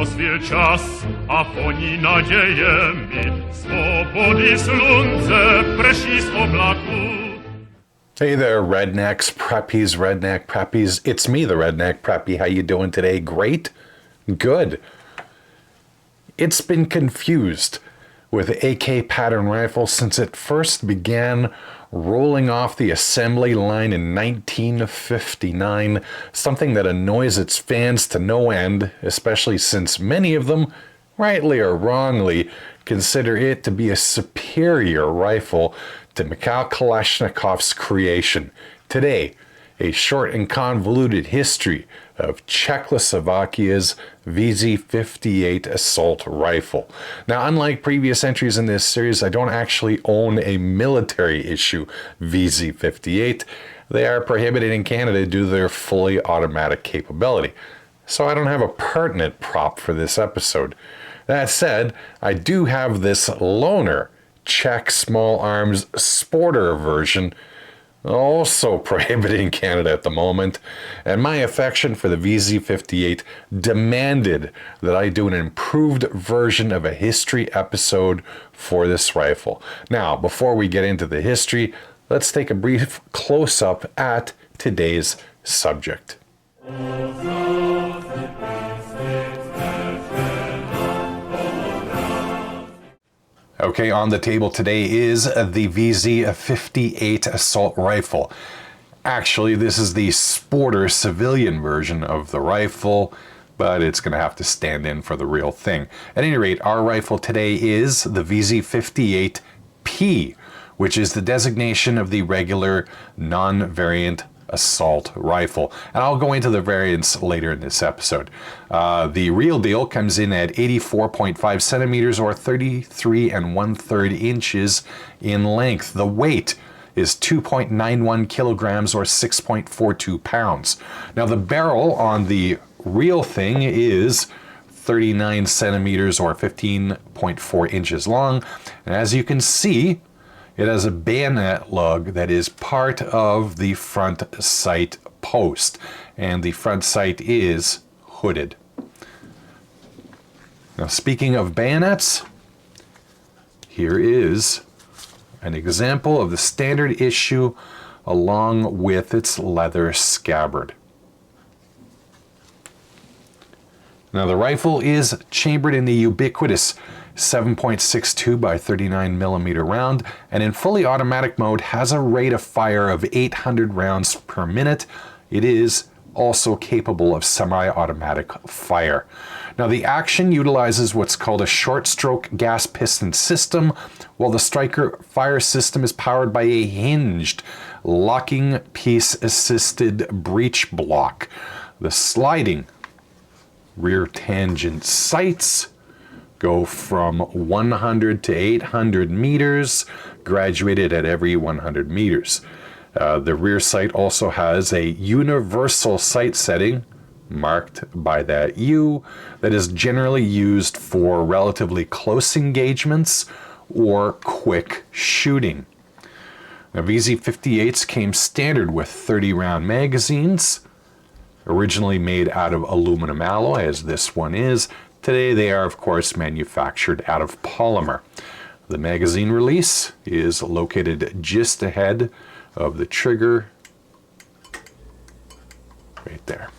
dozvěl čas a voní nadějemi. Svobody slunce prší z oblaku. Hey there, Rednecks, Preppies, Redneck Preppies. It's me, the Redneck Preppy. How you doing today? Great? Good. It's been confused with AK pattern rifles since it first began rolling off the assembly line in 1959, something that annoys its fans to no end, especially since many of them, rightly or wrongly, consider it to be a superior rifle to Mikhail Kalashnikov's creation. Today, a short and convoluted history of Czechoslovakia's VZ-58 assault rifle. Now, unlike previous entries in this series, I don't actually own a military issue VZ-58. They are prohibited in Canada due to their fully automatic capability. So I don't have a pertinent prop for this episode. That said, I do have this loaner Czech small arms sporter version, also prohibited in Canada at the moment, and my affection for the VZ-58 demanded that I do an improved version of a history episode for this rifle. Now, before we get into the history, let's take a brief close-up at today's subject. Okay, on the table today is the VZ-58 assault rifle. Actually, this is the sporter civilian version of the rifle, but it's going to have to stand in for the real thing. At any rate, our rifle today is the VZ-58P, which is the designation of the regular non-variant assault rifle. And I'll go into the variants later in this episode. The real deal comes in at 84.5 centimeters or 33 1/3 inches in length. The weight is 2.91 kilograms or 6.42 pounds. Now the barrel on the real thing is 39 centimeters or 15.4 inches long. And as you can see, it has a bayonet lug that is part of the front sight post, and the front sight is hooded. Now, speaking of bayonets, here is an example of the standard issue along with its leather scabbard. Now, the rifle is chambered in the ubiquitous 7.62 by 39 millimeter round, and in fully automatic mode has a rate of fire of 800 rounds per minute. It is also capable of semi-automatic fire. Now the action utilizes what's called a short stroke gas piston system, while the striker fire system is powered by a hinged locking piece assisted breech block. The sliding rear tangent sights go from 100 to 800 meters, graduated at every 100 meters. The rear sight also has a universal sight setting, marked by that U, that is generally used for relatively close engagements or quick shooting. Now, VZ-58s came standard with 30-round magazines, originally made out of aluminum alloy, as this one is. Today they are, of course, manufactured out of polymer. The magazine release is located just ahead of the trigger, right there.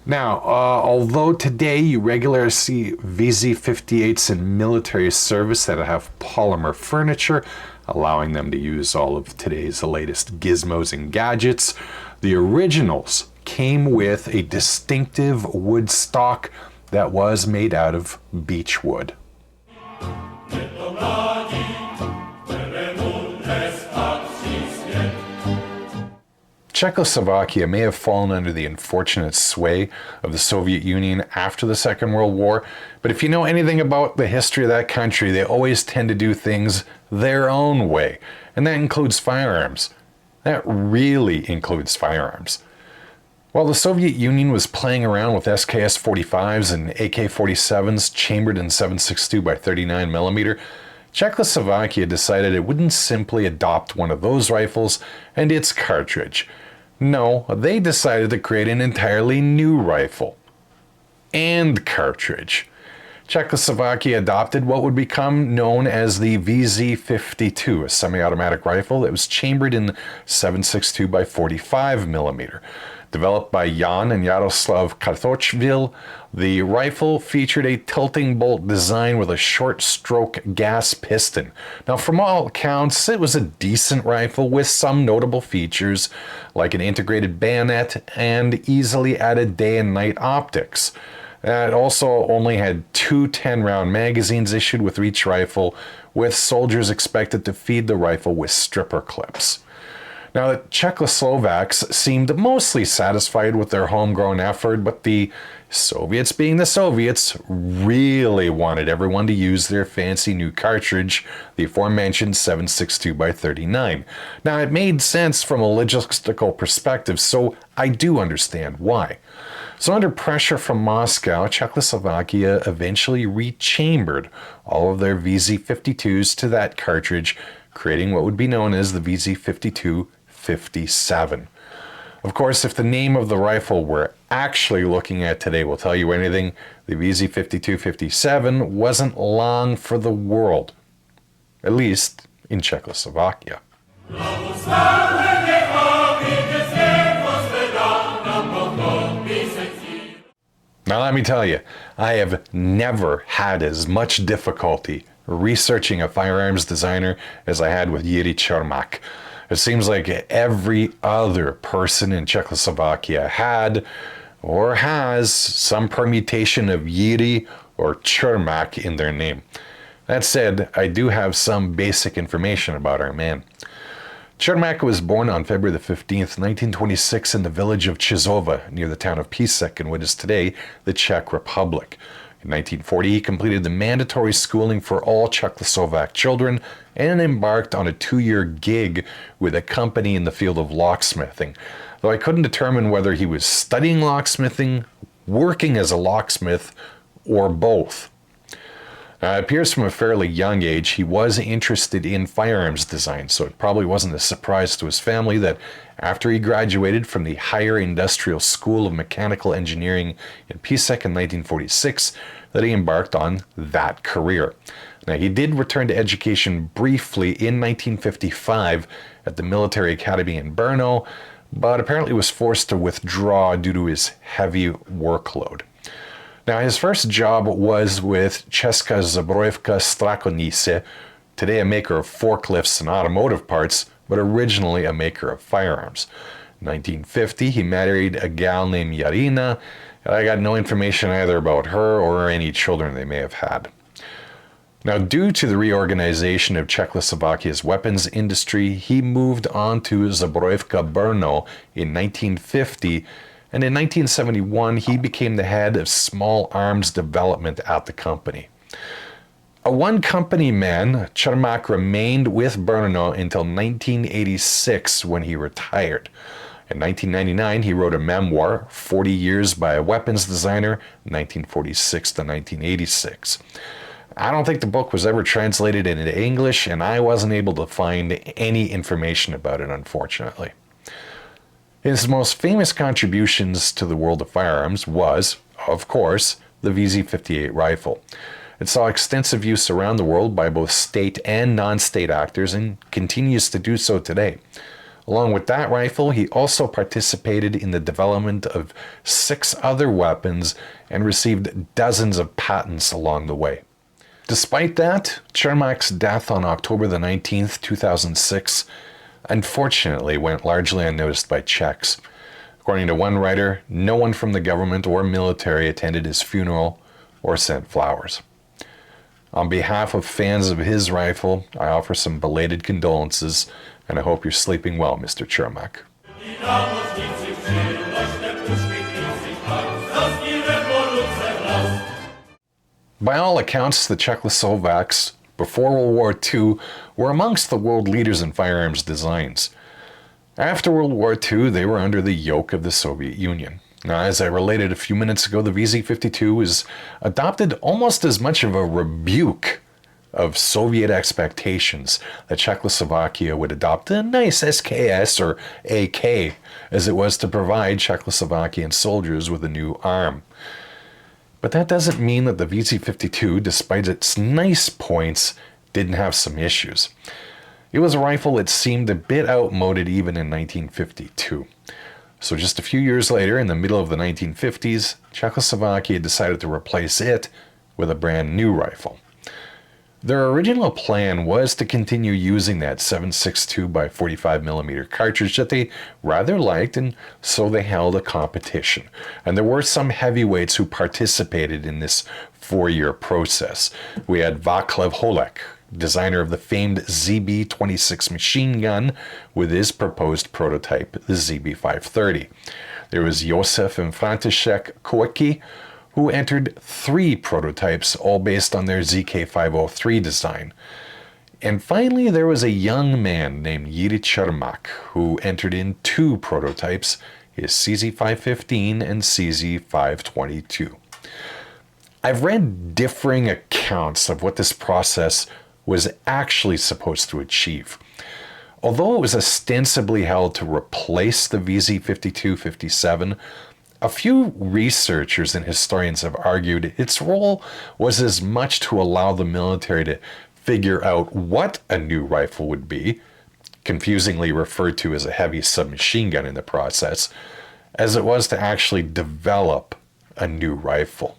Now, although today you regularly see VZ-58s in military service that have polymer furniture, allowing them to use all of today's latest gizmos and gadgets, the originals came with a distinctive wood stock that was made out of beech wood. Czechoslovakia may have fallen under the unfortunate sway of the Soviet Union after the Second World War, but if you know anything about the history of that country, they always tend to do things their own way, and that includes firearms. That really includes firearms. While the Soviet Union was playing around with SKS-45s and AK-47s chambered in 7.62 by 39 millimeter, Czechoslovakia decided it wouldn't simply adopt one of those rifles and its cartridge. No, they decided to create an entirely new rifle. and cartridge. Czechoslovakia adopted what would become known as the VZ-52, a semi-automatic rifle that was chambered in 7.62 by 45 millimeter. Developed by Jan and Jaroslav Kartochvil, the rifle featured a tilting bolt design with a short stroke gas piston. Now, from all accounts, it was a decent rifle with some notable features like an integrated bayonet and easily added day and night optics. It also only had two 10-round magazines issued with each rifle, with soldiers expected to feed the rifle with stripper clips. Now, the Czechoslovaks seemed mostly satisfied with their homegrown effort, but the Soviets, being the Soviets, really wanted everyone to use their fancy new cartridge, the aforementioned 7.62 by 39. Now, it made sense from a logistical perspective, so I do understand why. So under pressure from Moscow, Czechoslovakia eventually rechambered all of their VZ-52s to that cartridge, creating what would be known as the VZ-52-57. Of course, if the name of the rifle we're actually looking at today will tell you anything, the VZ-52-57 wasn't long for the world, at least in Czechoslovakia. Now let me tell you, I have never had as much difficulty researching a firearms designer as I had with Jiri Cermak. It seems like every other person in Czechoslovakia had or has some permutation of Jiří or Čermák in their name. That said, I do have some basic information about our man. Čermák was born on February the 15th, 1926 in the village of Čezova, near the town of Píseň in what is today the Czech Republic. In 1940, he completed the mandatory schooling for all Czechoslovak children and embarked on a 2-year gig with a company in the field of locksmithing, though I couldn't determine whether he was studying locksmithing, working as a locksmith, or both. It appears from a fairly young age he was interested in firearms design, so it probably wasn't a surprise to his family that after he graduated from the Higher Industrial School of Mechanical Engineering in Píseň in 1946, that he embarked on that career. Now, he did return to education briefly in 1955 at the Military Academy in Brno, but apparently was forced to withdraw due to his heavy workload. Now, his first job was with Česká zbrojovka Strakonice, today a maker of forklifts and automotive parts, but originally a maker of firearms. In 1950, he married a gal named Jarina, and I got no information either about her or any children they may have had. Now, due to the reorganization of Czechoslovakia's weapons industry, he moved on to Zbrojovka Brno in 1950, and in 1971, he became the head of small arms development at the company. A one-company man, Čermák remained with Brno until 1986 when he retired. In 1999, he wrote a memoir, 40 Years by a Weapons Designer, 1946 to 1986. I don't think the book was ever translated into English, and I wasn't able to find any information about it, unfortunately. His most famous contributions to the world of firearms was, of course, the VZ-58 rifle. It saw extensive use around the world by both state and non-state actors and continues to do so today. Along with that rifle, he also participated in the development of 6 other weapons and received dozens of patents along the way. Despite that, Čermák's death on October the 19th, 2006, unfortunately went largely unnoticed by Czechs. According to one writer, no one from the government or military attended his funeral or sent flowers. On behalf of fans of his rifle, I offer some belated condolences, and I hope you're sleeping well, Mr. Čermák. By all accounts, the Czechoslovaks, before World War II, were amongst the world leaders in firearms designs. After World War II, they were under the yoke of the Soviet Union. Now, as I related a few minutes ago, the VZ-52 was adopted almost as much of a rebuke of Soviet expectations that Czechoslovakia would adopt a nice SKS or AK as it was to provide Czechoslovakian soldiers with a new arm. But that doesn't mean that the VZ52, despite its nice points, didn't have some issues. It was a rifle that seemed a bit outmoded even in 1952. So just a few years later, in the middle of the 1950s, Czechoslovakia decided to replace it with a brand new rifle. Their original plan was to continue using that 7.62 by 45mm cartridge that they rather liked, and so they held a competition. And there were some heavyweights who participated in this 4-year process. We had Václav Holek, designer of the famed ZB-26 machine gun, with his proposed prototype, the ZB-530. There was Josef and František Koueky, who entered 3 prototypes, all based on their ZK503 design. And finally, there was a young man named Jiri Cermak, who entered in 2 prototypes, his CZ515 and CZ522. I've read differing accounts of what this process was actually supposed to achieve. Although it was ostensibly held to replace the VZ52-57, a few researchers and historians have argued its role was as much to allow the military to figure out what a new rifle would be, confusingly referred to as a heavy submachine gun in the process, as it was to actually develop a new rifle.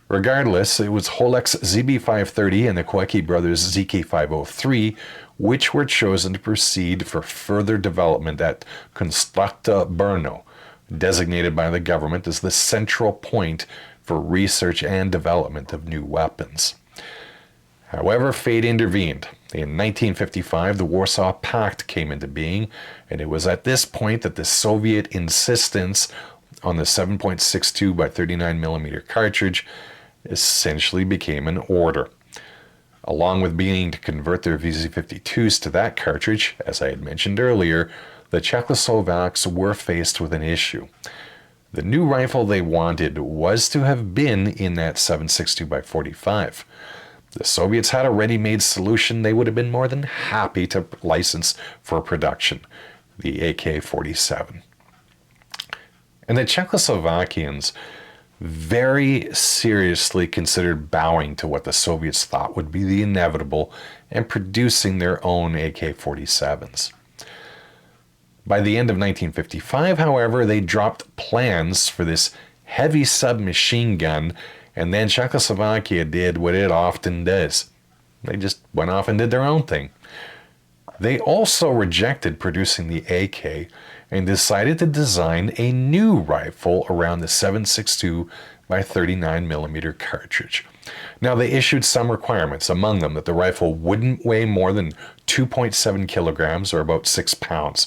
Regardless, it was Holek's ZB530 and the Koueky brothers' ZK503 which were chosen to proceed for further development at Konstrukta Brno, designated by the government as the central point for research and development of new weapons. However, fate intervened. In 1955, the Warsaw Pact came into being, and it was at this point that the Soviet insistence on the 7.62 by 39mm cartridge essentially became an order. Along with beginning to convert their VZ52s to that cartridge, as I had mentioned earlier, the Czechoslovaks were faced with an issue. The new rifle they wanted was to have been in that 7.62 by 45. The Soviets had a ready-made solution they would have been more than happy to license for production, the AK-47. And the Czechoslovakians very seriously considered bowing to what the Soviets thought would be the inevitable and producing their own AK-47s. By the end of 1955, however, they dropped plans for this heavy submachine gun, and then Czechoslovakia did what it often does. They just went off and did their own thing. They also rejected producing the AK and decided to design a new rifle around the 7.62 by 39mm cartridge. Now, they issued some requirements, among them that the rifle wouldn't weigh more than 2.7 kilograms or about 6 pounds.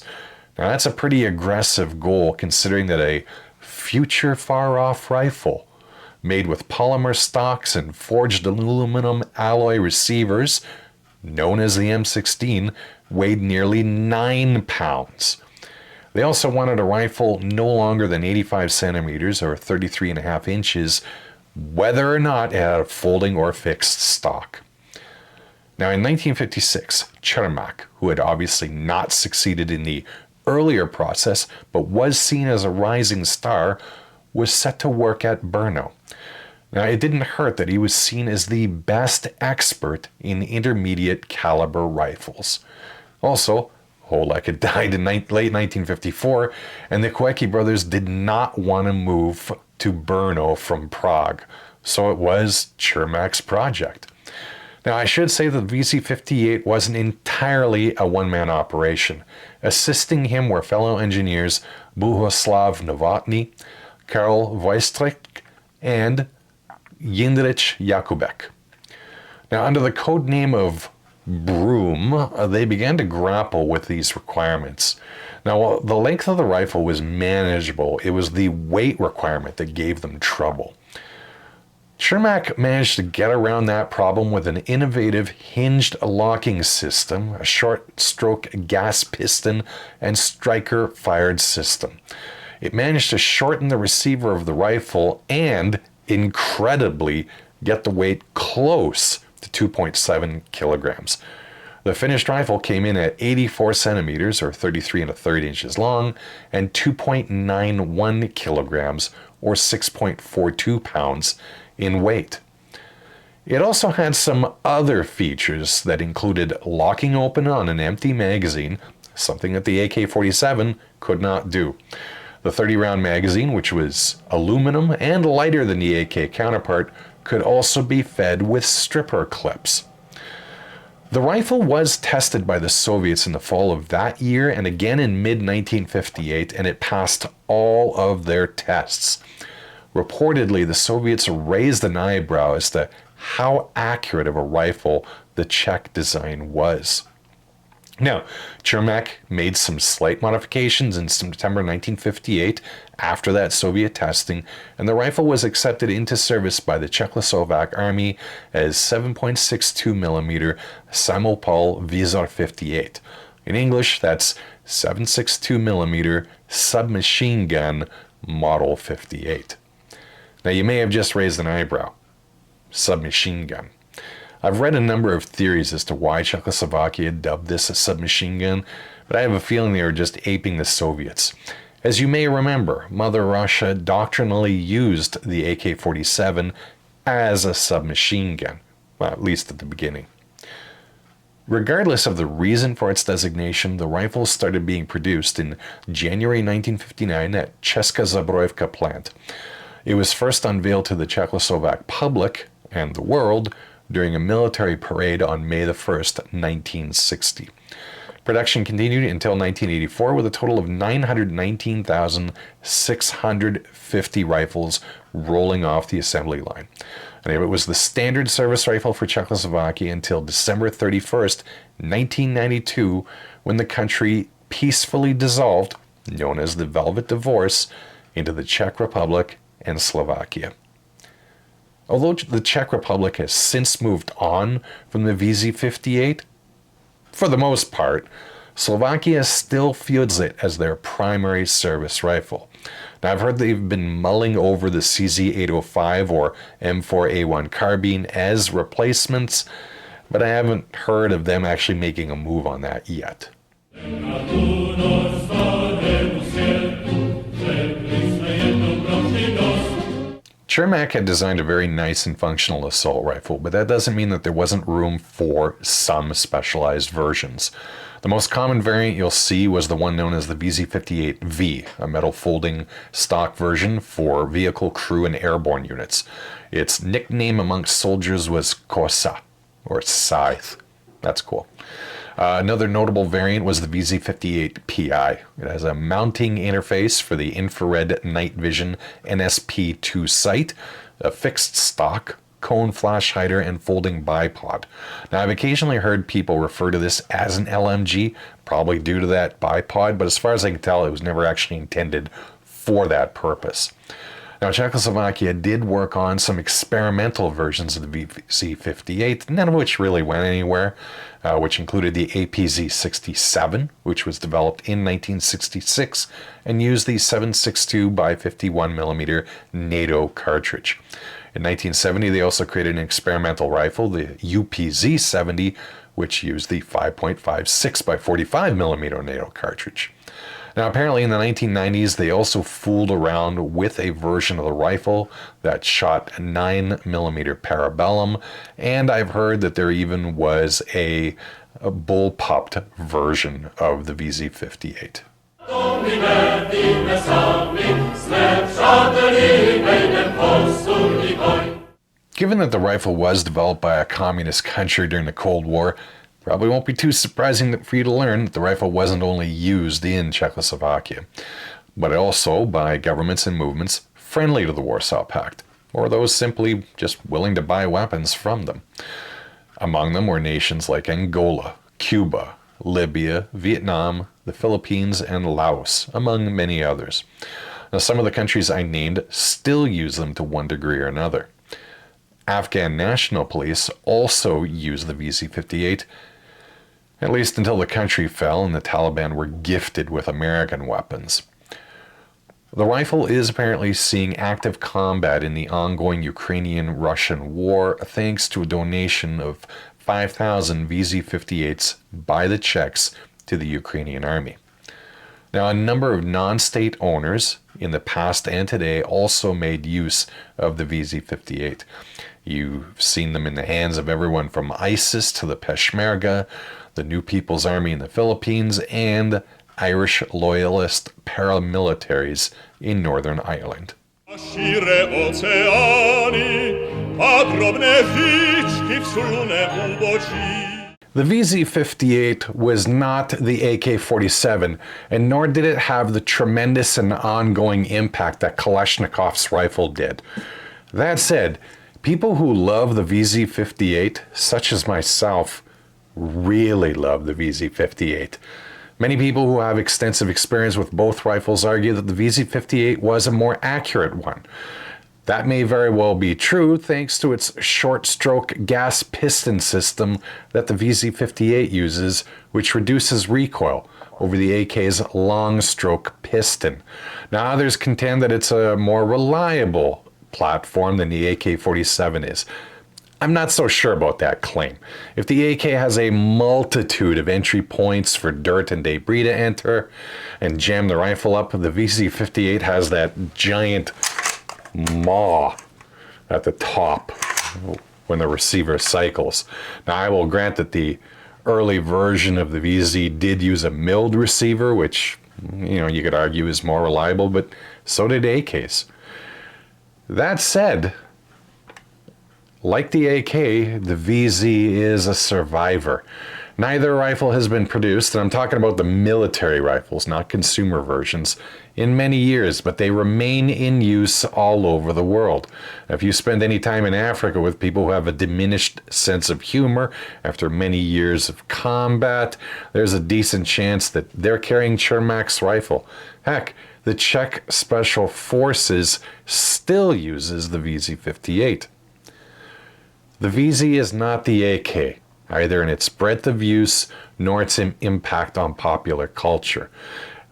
Now, that's a pretty aggressive goal considering that a future far-off rifle made with polymer stocks and forged aluminum alloy receivers, known as the M16, weighed nearly 9 pounds. They also wanted a rifle no longer than 85 centimeters or 33.5 inches, whether or not it had a folding or fixed stock. Now, in 1956, Čermák, who had obviously not succeeded in the earlier process but was seen as a rising star, was set to work at Brno. Now, it didn't hurt that he was seen as the best expert in intermediate caliber rifles. Also, Holek had died in late 1954, and the Koueky brothers did not want to move to Brno from Prague, so it was Čermák's project. Now, I should say that the VZ58 wasn't entirely a one-man operation. Assisting him were fellow engineers Bohuslav Novotny, Karel Vojstrik, and Jindřich Jakubek. Now, under the code name of Broom, they began to grapple with these requirements. Now, while the length of the rifle was manageable, it was the weight requirement that gave them trouble. Čermák managed to get around that problem with an innovative hinged locking system, a short-stroke gas piston, and striker-fired system. It managed to shorten the receiver of the rifle and, incredibly, get the weight close to 2.7 kilograms. The finished rifle came in at 84 centimeters, or 33 1/3 inches long, and 2.91 kilograms, or 6.42 pounds, in weight. It also had some other features that included locking open on an empty magazine, something that the AK-47 could not do. The 30-round magazine, which was aluminum and lighter than the AK counterpart, could also be fed with stripper clips. The rifle was tested by the Soviets in the fall of that year and again in mid-1958, and it passed all of their tests. Reportedly, the Soviets raised an eyebrow as to how accurate of a rifle the Czech design was. Now, Čermák made some slight modifications in September 1958 after that Soviet testing, and the rifle was accepted into service by the Czechoslovak army as 7.62 millimeter Samopal Visor 58. In English, that's 7.62 millimeter submachine gun Model 58. Now, you may have just raised an eyebrow. Submachine gun. I've read a number of theories as to why Czechoslovakia dubbed this a submachine gun, but I have a feeling they were just aping the Soviets. As you may remember, Mother Russia doctrinally used the AK-47 as a submachine gun, well, at least at the beginning. Regardless of the reason for its designation, the rifle started being produced in January 1959 at Česká Zbrojovka plant. It was first unveiled to the Czechoslovak public and the world during a military parade on May the 1st, 1960. Production continued until 1984 with a total of 919,650 rifles rolling off the assembly line. And it was the standard service rifle for Czechoslovakia until December 31st, 1992, when the country peacefully dissolved, known as the Velvet Divorce, into the Czech Republic and Slovakia. Although the Czech Republic has since moved on from the VZ-58, for the most part, Slovakia still fields it as their primary service rifle. Now, I've heard they've been mulling over the CZ-805 or M4A1 carbine as replacements, but I haven't heard of them actually making a move on that yet. Čermák had designed a very nice and functional assault rifle, but that doesn't mean that there wasn't room for some specialized versions. The most common variant you'll see was the one known as the VZ-58V, a metal folding stock version for vehicle, crew, and airborne units. Its nickname amongst soldiers was Kosa, or Scythe. That's cool. Another notable variant was the VZ-58PI. It has a mounting interface for the infrared night vision NSP2 sight, a fixed stock, cone flash hider, and folding bipod. Now, I've occasionally heard people refer to this as an LMG, probably due to that bipod, but as far as I can tell, it was never actually intended for that purpose. Now, Czechoslovakia did work on some experimental versions of the VZ-58, none of which really went anywhere, which included the APZ-67, which was developed in 1966 and used the 7.62 by 51 millimeter NATO cartridge. In 1970, they also created an experimental rifle, the UPZ-70, which used the 5.56 by 45 millimeter NATO cartridge. Now, apparently in the 1990s, they also fooled around with a version of the rifle that shot 9mm parabellum, and I've heard that there even was a bull-pupped version of the VZ-58. Given that the rifle was developed by a communist country during the Cold War, probably won't be too surprising for you to learn that the rifle wasn't only used in Czechoslovakia, but also by governments and movements friendly to the Warsaw Pact, or those simply just willing to buy weapons from them. Among them were nations like Angola, Cuba, Libya, Vietnam, the Philippines, and Laos, among many others. Now, some of the countries I named still use them to one degree or another. Afghan National Police also use the VZ-58, at least until the country fell and the Taliban were gifted with American weapons. The rifle is apparently seeing active combat in the ongoing Ukrainian-Russian war thanks to a donation of 5,000 VZ-58s by the Czechs to the Ukrainian army. Now, a number of non-state owners in the past and today also made use of the VZ-58. You've seen them in the hands of everyone from ISIS to the Peshmerga, the New People's Army in the Philippines, and Irish loyalist paramilitaries in Northern Ireland. The VZ-58 was not the AK-47, and nor did it have the tremendous and ongoing impact that Kalashnikov's rifle did. That said, people who love the VZ-58, such as myself, really love the VZ-58. Many people who have extensive experience with both rifles argue that the VZ-58 was a more accurate one. That may very well be true thanks to its short-stroke gas piston system that the VZ-58 uses, which reduces recoil over the AK's long-stroke piston. Now, others contend that it's a more reliable platform than the AK-47 is. I'm not so sure about that claim. If the AK has a multitude of entry points for dirt and debris to enter and jam the rifle up, the VZ-58 has that giant maw at the top when the receiver cycles. Now, I will grant that the early version of the VZ did use a milled receiver, which, you could argue is more reliable, but so did AKs. That said, like the AK, the VZ is a survivor. Neither rifle has been produced, and I'm talking about the military rifles, not consumer versions, in many years, but they remain in use all over the world. If you spend any time in Africa with people who have a diminished sense of humor after many years of combat, there's a decent chance that they're carrying Čermák's rifle. Heck, the Czech Special Forces still uses the VZ-58. The VZ is not the AK, either in its breadth of use nor its impact on popular culture,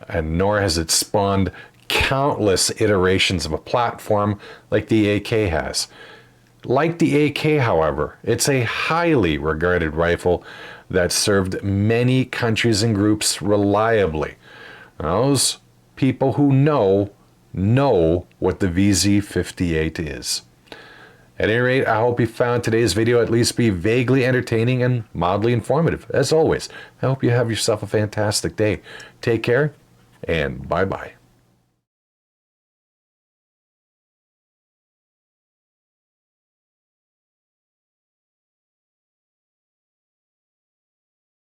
and nor has it spawned countless iterations of a platform like the AK has. Like the AK, however, it's a highly regarded rifle that served many countries and groups reliably. Those people who know what the VZ-58 is. At any rate, I hope you found today's video at least be vaguely entertaining and mildly informative. As always, I hope you have yourself a fantastic day. Take care, and bye-bye.